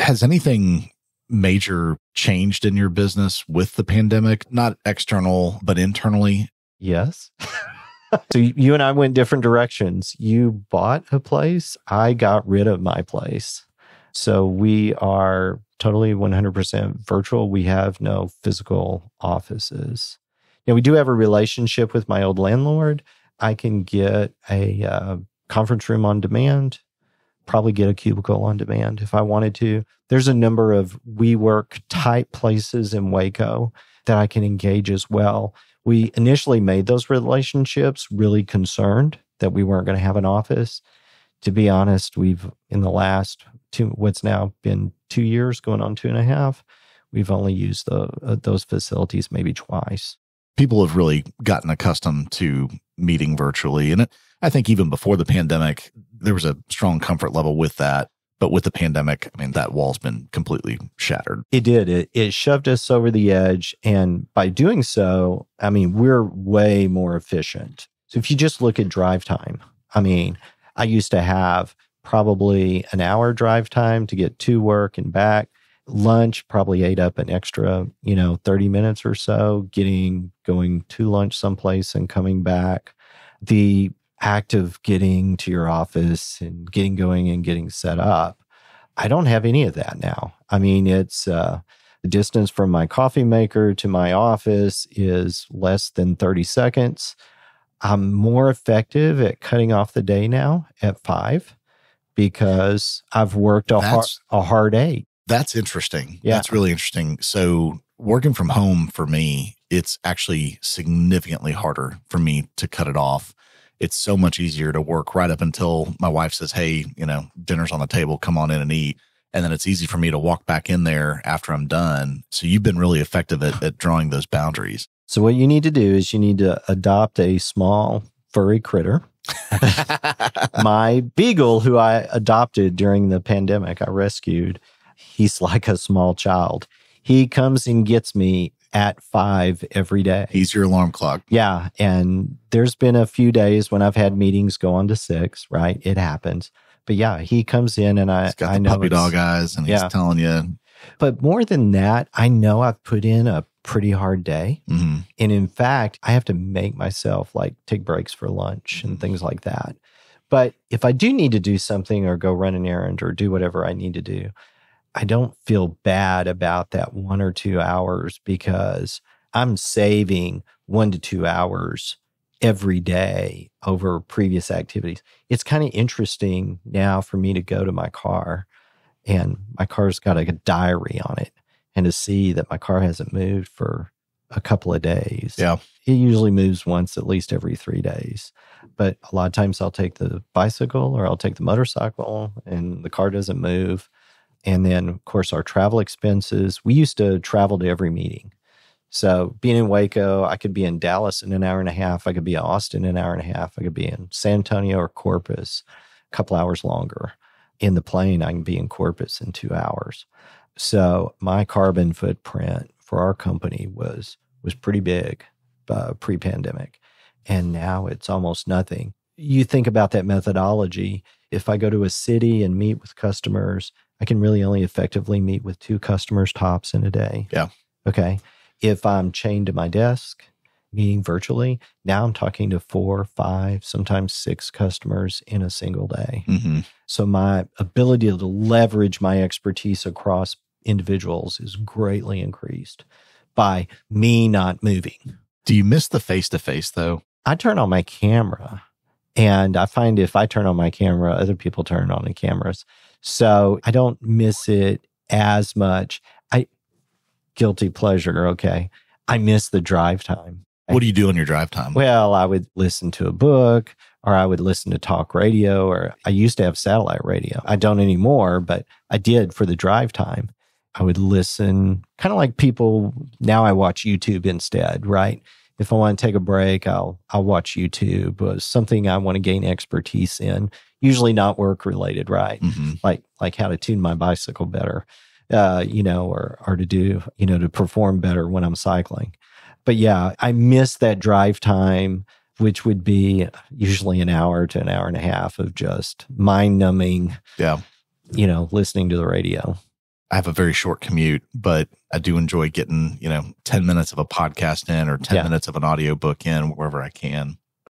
Has anything major changed in your business with the pandemic? Not external, but internally? Yes. So you and I went different directions. You bought a place. I got rid of my place. So we are totally 100% virtual. We have no physical offices. We do have a relationship with my old landlord. I can get a conference room on demand, probably get a cubicle on demand if I wanted to. There's a number of WeWork type places in Waco that I can engage as well. We initially made those relationships really concerned that we weren't going to have an office. To be honest, we've, in the last what's now been 2 years, going on 2.5, we've only used those facilities maybe twice. People have really gotten accustomed to meeting virtually. And I think even before the pandemic, there was a strong comfort level with that. But with the pandemic, I mean, that wall's been completely shattered. It did. It shoved us over the edge. And by doing so, I mean, we're way more efficient. So if you just look at drive time, I mean, I used to have probably an hour drive time to get to work and back. Lunch probably ate up an extra, 30 minutes or so, going to lunch someplace and coming back. The act of getting to your office and getting going and getting set up, I don't have any of that now. I mean, it's the distance from my coffee maker to my office is less than 30 seconds. I'm more effective at cutting off the day now at 5 because I've worked a hard 8. That's interesting. Yeah. That's really interesting. So working from home for me, it's actually significantly harder for me to cut it off. It's so much easier to work right up until my wife says, hey, dinner's on the table, come on in and eat. And then it's easy for me to walk back in there after I'm done. So you've been really effective at drawing those boundaries. So what you need to do is you need to adopt a small furry critter. My beagle, who I adopted during the pandemic, I rescued, he's like a small child. He comes and gets me at 5 every day. He's your alarm clock. Yeah. And there's been a few days when I've had meetings go on to 6, right? It happens. But yeah, he comes in and he's got the puppy dog eyes and he's telling you. But more than that, I know I've put in a pretty hard day. Mm-hmm. And in fact, I have to make myself take breaks for lunch and things like that. But if I do need to do something or go run an errand or do whatever I need to do, I don't feel bad about that 1 or 2 hours because I'm saving 1 to 2 hours every day over previous activities. It's kind of interesting now for me to go to my car and my car's got a diary on it and to see that my car hasn't moved for a couple of days. Yeah. It usually moves once at least every 3 days. But a lot of times I'll take the bicycle or I'll take the motorcycle and the car doesn't move. And then, of course, our travel expenses. We used to travel to every meeting. So being in Waco, I could be in Dallas in an hour and a half. I could be in Austin in an hour and a half. I could be in San Antonio or Corpus a couple hours longer. In the plane, I can be in Corpus in 2 hours. So my carbon footprint for our company was pretty big pre-pandemic. And now it's almost nothing. You think about that methodology. If I go to a city and meet with customers, I can really only effectively meet with 2 customers tops in a day. Yeah. Okay. If I'm chained to my desk, meeting virtually, now I'm talking to 4, 5, sometimes 6 customers in a single day. Mm-hmm. So my ability to leverage my expertise across individuals is greatly increased by me not moving. Do you miss the face-to-face though? I turn on my camera and I find if I turn on my camera, other people turn on the cameras. So I don't miss it as much. Guilty pleasure. Okay. I miss the drive time. What do you do on your drive time? Well, I would listen to a book or I would listen to talk radio, or I used to have satellite radio. I don't anymore, but I did for the drive time. I would listen kind of like people. Now I watch YouTube instead, right? If I want to take a break, I'll watch YouTube. It's something I want to gain expertise in, usually not work related, right? Mm-hmm. Like how to tune my bicycle better, or to do, to perform better when I'm cycling. But yeah, I miss that drive time, which would be usually an hour to an hour and a half of just mind numbing, listening to the radio. I have a very short commute, but I do enjoy getting, 10 minutes of a podcast in or 10 minutes of an audiobook in wherever I can.